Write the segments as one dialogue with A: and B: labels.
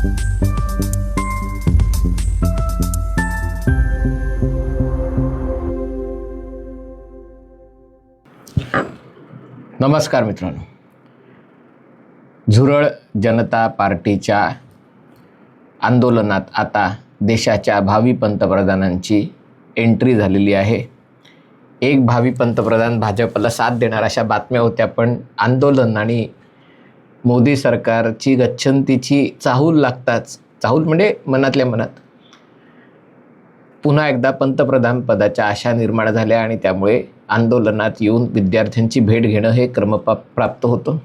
A: नमस्कार मित्रांनो, झुरळ जनता पार्टीच्या आंदोलनात आता देशाच्या भावी पंतप्रधानांची एंट्री झालेली आहे. एक भावी पंतप्रधान भाजपला साथ देणार अशा बातम्या होत्या, पण आंदोलन आणि मोदी सरकारची गच्छंतीची चाहूल लागताच, चाहूल म्हणजे मनातल्या मनात पुन्हा एकदा पंतप्रधान पदाच्या आशा निर्माण झाल्या आणि त्यामुळे आंदोलनात येऊन विद्यार्थ्यांची भेट घेणं हे क्रमप्राप्त होतं.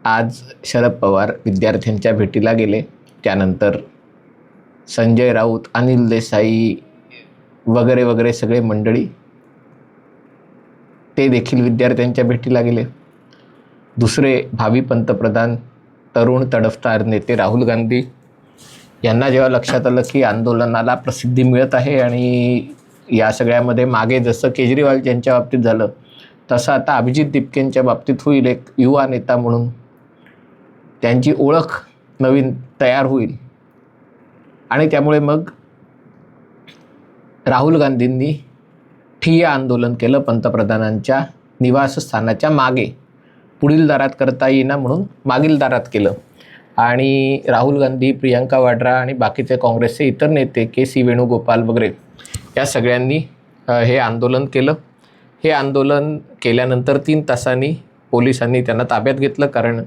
A: आज शरद पवार विद्यार्थ्यांच्या भेटीला गेले, त्यानंतर संजय राऊत, अनिल देसाई वगैरे वगैरे सगळे मंडळी ते देखील विद्यार्थ्यांच्या भेटीला गेले. दुसरे भावी पंतप्रधान तरुण तडफदार नेते राहुल गांधी यांना जेव्हा लक्षात आलं की आंदोलनाला प्रसिद्धी मिळत आहे आणि या सगळ्यामध्ये मागे जसं केजरीवाल यांच्या बाबतीत झालं तसं आता अभिजित दीपकेंच्या बाबतीत होईल, एक युवा नेता म्हणून त्यांची ओळख नवीन तयार होईल आणि त्यामुळे मग राहुल गांधींनी ठिय्या आंदोलन केलं पंतप्रधानांच्या निवासस्थानाच्या मागे. पुढील दारात करता येईना म्हणून मागील दारात केलं आणि राहुल गांधी, प्रियंका वाड्रा आणि बाकीचे काँग्रेसचे इतर नेते के.सी. वेणुगोपाल वगैरे या सगळ्यांनी हे आंदोलन केलं. हे आंदोलन केल्यानंतर 3 तासांनी पोलिसांनी त्यांना ताब्यात घेतलं, कारण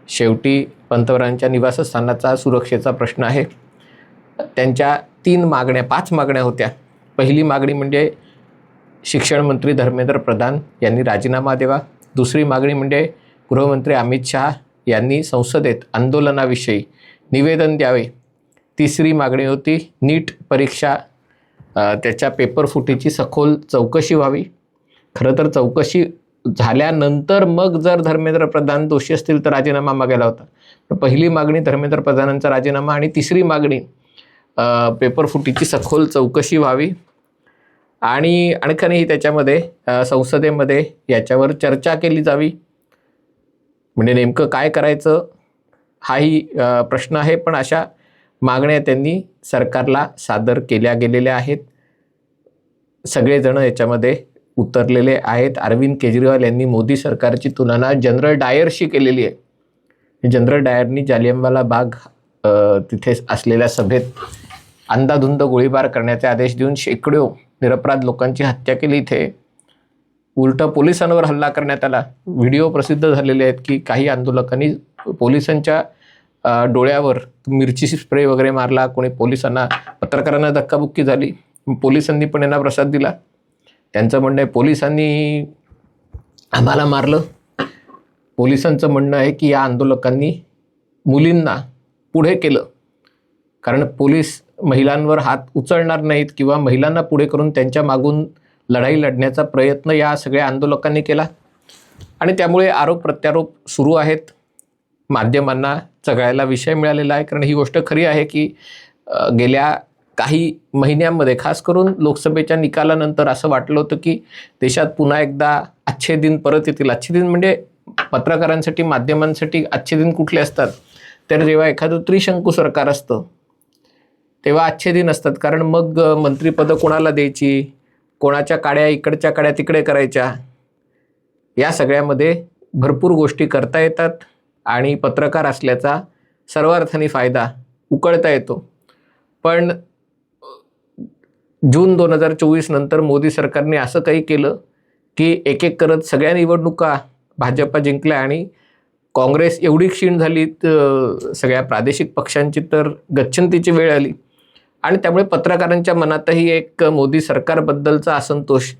A: शेवटी पंतप्रधानांच्या निवासस्थानाचा सुरक्षेचा प्रश्न आहे. त्यांच्या 5 मागण्या होत्या. पहिली मागणी म्हणजे शिक्षण मंत्री धर्मेंद्र प्रधान यांनी राजीनामा द्यावा. दुसरी मागणी म्हणजे गृहमंत्री अमित शहा यांनी संसदेत आंदोलनाविषयी निवेदन द्यावे. तिसरी मागणी होती नीट परीक्षा त्याच्या पेपर फुटीची सखोल चौकशी व्हावी. खरं तर चौकशी झाल्यानंतर मग जर धर्मेंद्र प्रधान दोषी असतील तर राजीनामा मागायला होता. तर पहिली मागणी धर्मेंद्र प्रधानांचा राजीनामा आणि तिसरी मागणी पेपर फुटीची सखोल चौकशी व्हावी. आणि आणखीनही त्याच्यामध्ये संसदेमध्ये याच्यावर चर्चा केली जावी. म्हणजे नेमकं काय करायचं हाही प्रश्न आहे, पण अशा मागण्या त्यांनी सरकारला सादर केल्या गेलेल्या आहेत. सगळेजण याच्यामध्ये उतरलेले आहेत. अरविंद केजरीवाल यांनी मोदी सरकारची तुलना जनरल डायरशी केलेली आहे. जनरल डायरनी जालियनवाला बाग तिथे असलेल्या सभेत अंधाधुंद गोळीबार करण्याचे आदेश देऊन शेकडो निरपराध लोकांची हत्या केली. इथे उलटं पोलिसांवर हल्ला करण्यात आला. व्हिडिओ प्रसिद्ध झालेले आहेत की काही आंदोलकांनी पोलिसांच्या डोळ्यावर मिरची स्प्रे वगैरे मारला. कोणी पत्रकारांना धक्काबुक्की झाली. पोलिसांनी पण यांना प्रसाद दिला. त्यांचं म्हणणं आहे पोलिसांनी आम्हाला मारलं. पोलिसांचं म्हणणं आहे की या आंदोलकांनी मुलींना पुढे केलं, कारण पोलीस महिलांवर हात उचलणार नाहीत किंवा महिलांना पुढे करून त्यांच्या मागून लढाई लढण्याचा प्रयत्न या सगळ्या आंदोलकांनी केला. आणि त्यामुळे आरोप प्रत्यारोप सुरू आहेत. माध्यमांना चघळायला विषय मिळालेला आहे, कारण ही गोष्ट खरी आहे की गेल्या काही महिन्यांमध्ये खास करून लोकसभेच्या निकालानंतर असं वाटलं होतं की देशात पुन्हा एकदा अच्छे दिन परत येतील. अच्छे दिन म्हणजे पत्रकारांसाठी, माध्यमांसाठी अच्छे दिन कुठले असतात तर जेव्हा एखादं त्रिशंकू सरकार असतं तेव्हा अच्छे दिन असतात, कारण मग मंत्रिपदं कोणाला द्यायची, कोणाच्या काड्या इकडच्या काड्या तिकडे करायच्या, या सगळ्यामध्ये भरपूर गोष्टी करता येतात आणि पत्रकार असल्याचा सर्वार्थाने फायदा उकळता येतो. पण जून 2024 नंतर मोदी सरकारने असं काही केलं की एक एक करत सगळ्या निवडणुका भाजपा जिंकल्या आणि काँग्रेस एवढी क्षीण झाली, सगळ्या प्रादेशिक पक्षांची तर गच्छंतीची वेळ आली. आणि त्यामुळे पत्रकारांच्या मनातही एक मोदी सरकारबद्दलचा असंतोष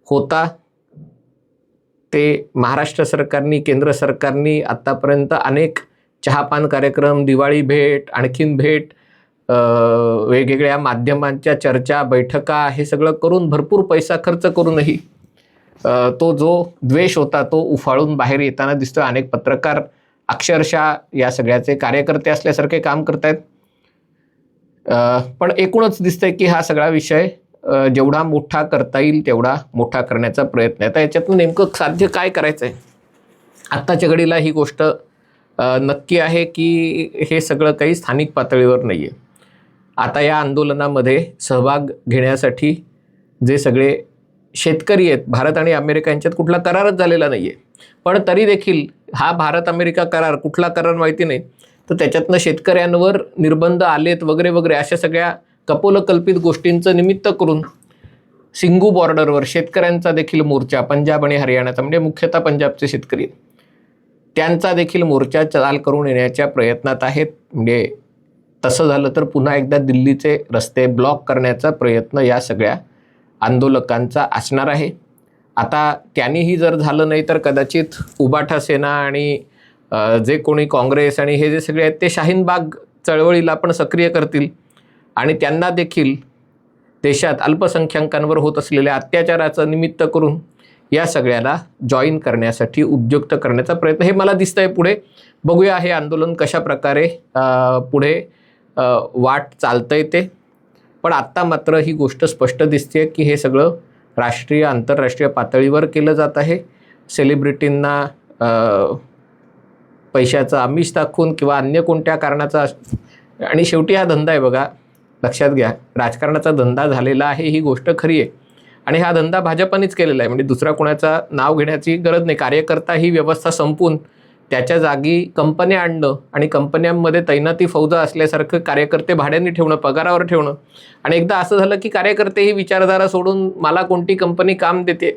A: होता. ते महाराष्ट्र सरकारनी, केंद्र सरकारनी आत्तापर्यंत अनेक चहापान कार्यक्रम, दिवाळी भेट, आणखीन भेट, वेगवेगळ्या माध्यमांच्या चर्चा, बैठका हे सगळं करून भरपूर पैसा खर्च करूनही तो जो द्वेष होता तो उफाळून बाहेर येताना दिसतो. अनेक पत्रकार अक्षरशः या सगळ्याचे कार्यकर्ते असल्यासारखे काम करतायत. पण एकूणच दिसतंय की हा सगळा विषय जेवढा मोठा करता येईल तेवढा मोठा करण्याचा प्रयत्न आहे. आता याच्यातून नेमकं साध्य काय करायचं आहे, आत्ताच्या घडीला ही गोष्ट नक्की आहे की हे सगळं काही स्थानिक पातळीवर नाही आहे. आता या आंदोलनामध्ये सहभाग घेण्यासाठी जे सगळे शेतकरी आहेत, भारत आणि अमेरिका यांच्यात कुठला करारच झालेला नाही आहे, पण तरी देखील हा भारत अमेरिका करार कुठला करार माहिती नाही, तर त्याच्यातनं शेतकऱ्यांवर निर्बंध आलेत वगैरे वगैरे अशा सगळ्या कपोलकल्पित गोष्टींचं निमित्त करून सिंघू बॉर्डरवर शेतकऱ्यांचा देखील मोर्चा, पंजाब आणि हरियाणाचा, म्हणजे मुख्यतः पंजाबचे शेतकरी, त्यांचा देखील मोर्चा चाल करून येण्याच्या प्रयत्नात आहेत. म्हणजे तसं झालं तर पुन्हा एकदा दिल्लीचे रस्ते ब्लॉक करण्याचा प्रयत्न या सगळ्या आंदोलकांचा असणार आहे. आता त्यांनीही जर झालं नाही तर कदाचित उबाठा सेना आणि जे कोणी काँग्रेस आणि हे जे सगळे आहेत ते शाहीन बाग चळवळीला पण सक्रिय करतील आणि त्यांना देखील देशात अल्पसंख्याकांवर होत असलेल्या अत्याचाराचं निमित्त करून या सगळ्याला जॉईन करण्यासाठी उद्युक्त करण्याचा प्रयत्न हे मला दिसतंय. पुढे बघूया हे आंदोलन कशा प्रकारे पुढे वाट चालतंय ते. पण आत्ता मात्र ही गोष्ट स्पष्ट दिसते की हे सगळं राष्ट्रीय आंतरराष्ट्रीय पातळीवर केलं जात आहे. सेलिब्रिटींना पैशाचं आमिष दाखवून किंवा अन्य कोणत्या कारणाचा, आणि शेवटी हा धंदा आहे बघा, लक्षात घ्या, राजकारणाचा धंदा झालेला आहे ही गोष्ट खरी आहे आणि हा धंदा भाजपानेच केलेला आहे. म्हणजे दुसरा कोणाचा नाव घेण्याची गरज नाही. कार्यकर्ता ही व्यवस्था संपून त्याच्या जागी कंपन्या आणणं आणि कंपन्यांमध्ये तैनाती फौजा असल्यासारखं कार्यकर्ते भाड्याने ठेवणं, पगारावर ठेवणं, आणि एकदा असं झालं की कार्यकर्ते ही विचारधारा सोडून मला कोणती कंपनी काम देते.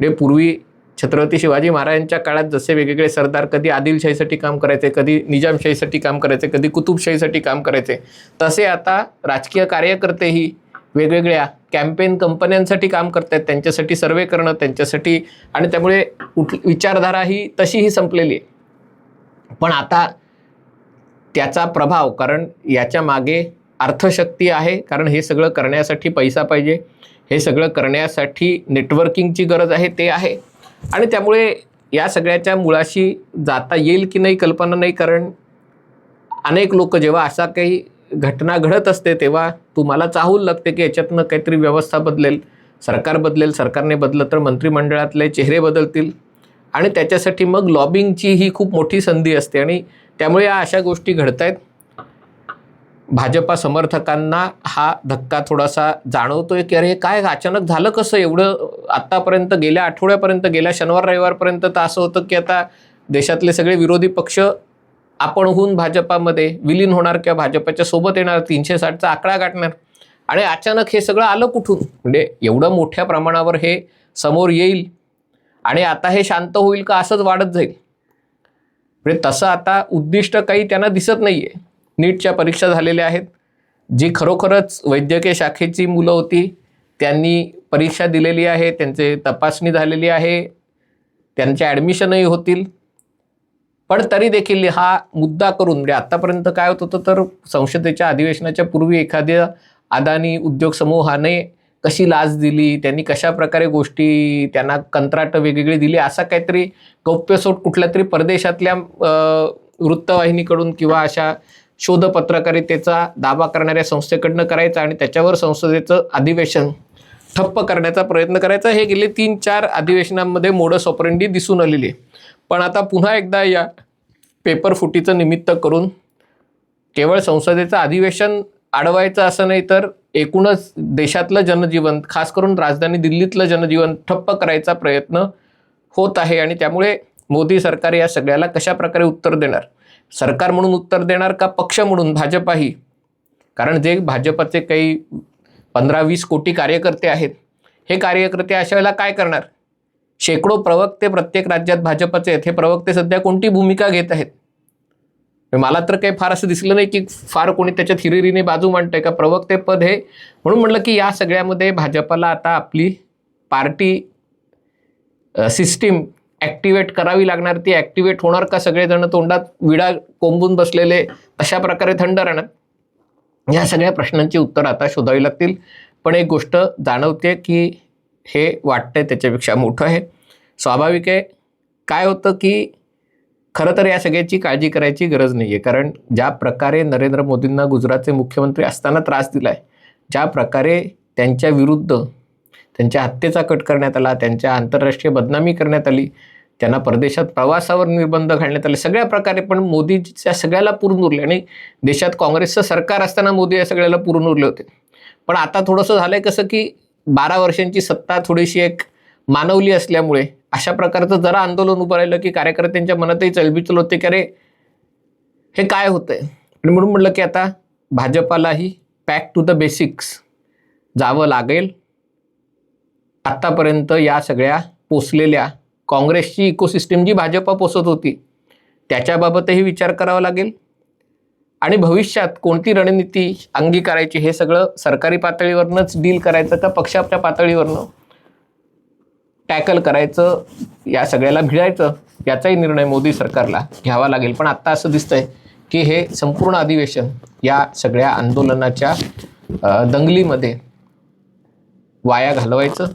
A: म्हणजे पूर्वी छत्रपती शिवाजी महाराजांच्या काळात जसे वेगवेगळे सरदार कधी आदिलशाहीसाठी काम करायचे, कधी निजामशाहीसाठी काम करायचे, कधी कुतुबशाहीसाठी काम करायचे, तसे आता राजकीय कार्यकर्तेही वेगवेगळ्या कॅम्पेन कंपन्यांसाठी काम करतात, त्यांच्यासाठी सर्वे करणं, त्यांच्यासाठी, आणि त्यामुळे विचारधारा ही तशीही संपलेली आहे. पण आता त्याचा प्रभाव, कारण याच्या मागे अर्थशक्ती आहे, कारण हे सगळं करण्यासाठी पैसा पाहिजे, हे सगळं करण्यासाठी नेटवर्किंगची गरज आहे, ते आहे. आणि त्यामुळे या सगळ्याच्या मुळाशी जाता येईल की नाही कल्पना नाही, कारण अनेक लोक जेव्हा असा काही घटना घडत असते तेव्हा तुम्हाला चाहूल लागते की याच्यातनं काहीतरी व्यवस्था बदलेल, सरकार बदलेल, सरकारने बदललं तर मंत्रिमंडळातले चेहरे बदलतील, आणि त्याच्यासाठी मग लॉबिंगची ही खूप मोठी संधी असते. आणि त्यामुळे या अशा गोष्टी घडत आहेत. भाजपा समर्थकांना हा धक्का थोडासा जाणवतोय की अरे काय अचानक झालं कसं एवढं. आत्तापर्यंत गेल्या आठवड्यापर्यंत, गेल्या शनिवार रविवारपर्यंत तर असं होतं की आता देशातले सगळे विरोधी पक्ष आपणहून भाजपामध्ये विलीन होणार किंवा भाजपाच्या सोबत येणार, 360चा आकडा गाठणार, आणि अचानक हे सगळं आलं कुठून. म्हणजे एवढं मोठ्या प्रमाणावर हे समोर येईल आणि आता हे शांत होईल का, असंच वाढत जाईल. म्हणजे तसं आता उद्दिष्ट काही त्यांना दिसत नाही आहे. नीटच्या परीक्षा झालेल्या आहेत, जी खरोखरच वैद्यकीय शाखेची मुलं होती त्यांनी परीक्षा दिलेली आहे, त्यांचे तपासणी झालेली आहे, त्यांचे ॲडमिशनही होतील. पण तरी देखील हा मुद्दा करून, म्हणजे आत्तापर्यंत काय होत होतं तर संसदेच्या अधिवेशनाच्या पूर्वी एखाद्या अदानी उद्योग समूहाने कशी लाच दिली, त्यांनी कशा प्रकारे गोष्टी, त्यांना कंत्राट वेगवेगळी दिली, असा काहीतरी गौप्यस्फोट कुठल्या तरी परदेशातल्या वृत्तवाहिनीकडून किंवा अशा शोध पत्रकारितेचा दावा करणाऱ्या संस्थेकडनं करायचा आणि त्याच्यावर संसदेचं अधिवेशन ठप्प करण्याचा प्रयत्न करायचा. हे गेले 3-4 अधिवेशनांमध्ये मोडस ऑपरेंडी दिसून आलेली आहे. पण आता पुन्हा एकदा या पेपर फुटीचं निमित्त करून केवळ संसदेचं अधिवेशन अडवायचं असं नाही, तर एकूणच देशातलं जनजीवन, खास करून राजधानी दिल्लीतलं जनजीवन ठप्प करायचा प्रयत्न होत आहे. आणि त्यामुळे मोदी सरकार या सगळ्याला कशा प्रकारे उत्तर देणार, सरकार म्हणून उत्तर देणार का पक्ष म्हणून, भाजपाही, कारण जे भाजपाचे काही 15-20 कोटी कार्यकर्ते आहेत, हे कार्यकर्ते अशा वेळेला काय करणार. शेकडो प्रवक्ते प्रत्येक राज्यात भाजपचे आहेत, हे प्रवक्ते सध्या कोणती भूमिका घेत आहेत. मला तर काही फार असं दिसलं नाही की फार कोणी त्याच्यात हिरिरीने बाजू मांडतंय का. प्रवक्ते पद हे, म्हणून म्हटलं की या सगळ्यामध्ये भाजपाला आता आपली पार्टी सिस्टीम ॲक्टिवेट करावी लागणार. ती ॲक्टिवेट होणार का, सगळेजण तोंडात विडा कोंबून बसलेले तशा प्रकारे थंड राहणार, या सगळ्या प्रश्नांची उत्तर आता शोधावी लागतील. पण एक गोष्ट जाणवते की हे वाटतंय त्याच्यापेक्षा मोठं आहे. स्वाभाविक आहे. काय होतं की खरं तर या सगळ्याची काळजी करायची गरज नाही आहे, कारण ज्या प्रकारे नरेंद्र मोदींना गुजरातचे मुख्यमंत्री असताना त्रास दिला आहे, ज्या प्रकारे त्यांच्या विरुद्ध त्यांच्या हत्येचा कट करण्यात आला, त्यांच्या आंतरराष्ट्रीय बदनामी करण्यात आली, त्यांना परदेशात प्रवासावर निर्बंध घालण्यात आले, सगळ्या प्रकारे. पण मोदीच्या सगळ्याला पुरून उरले आणि देशात काँग्रेसचं सरकार असताना मोदी या सगळ्याला पुरून उरले होते. पण आता थोडंसं झालंय कसं की 12 वर्षांची सत्ता थोडीशी एक मानवली असल्यामुळे अशा प्रकारचं जरा आंदोलन उभं राहिलं की कार्यकर्त्यांच्या मनातही चलबिचल होते की अरे हे काय होतंय. आणि म्हणून म्हटलं की आता भाजपालाही बॅक टू द बेसिक्स जावं लागेल. आत्तापर्यंत या सगळ्या पोचलेल्या काँग्रेसची इकोसिस्टीम जी भाजपा पोचत होती त्याच्याबाबतही विचार करावा लागेल. आणि भविष्यात कोणती रणनीती अंगीकारायची हे सगळं सरकारी पातळीवरनंच डील करायचं का पक्षाच्या पातळीवरनं टॅकल करायचं, या सगळ्याला भिडायचं, याचाही निर्णय मोदी सरकारला घ्यावा लागेल. पण आत्ता असं दिसतंय की हे संपूर्ण अधिवेशन या सगळ्या आंदोलनाच्या दंगलीमध्ये वाया घालवायचं.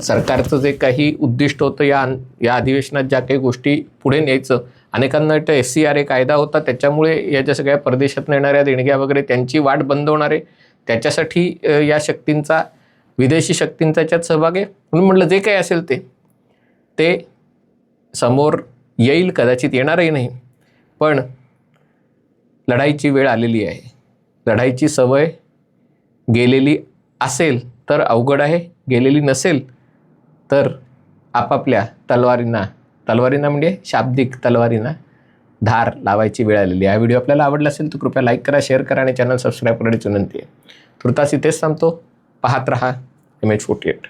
A: सरकारचं जे काही उद्दिष्ट होतं या अधिवेशनात ज्या काही गोष्टी पुढे न्यायचं, अनेकांना वाटतं SCRA कायदा होता त्याच्यामुळे या ज्या सगळ्या परदेशात येणाऱ्या देणग्या वगैरे त्यांची वाट बंद होणार आहे, त्याच्यासाठी या शक्तींचा, विदेशी शक्तींचा याच्यात सहभाग आहे. म्हणून म्हटलं जे काही असेल ते समोर येईल, कदाचित येणारही नाही. पण लढाईची वेळ आलेली आहे. लढाईची सवय गेलेली असेल तर अवघड आहे, गेलेली नसेल तर आपापल्या तलवारींना म्हणजे शाब्दिक तलवारींना धार लावायची वेळ आलेली आहे. हा व्हिडिओ आपल्याला आवडला असेल तर कृपया लाईक करा, शेअर करा आणि चॅनल सबस्क्राईब करण्याची विनंती आहे. तुर्तास इथेच थांबतो. पाहत रहा MH48.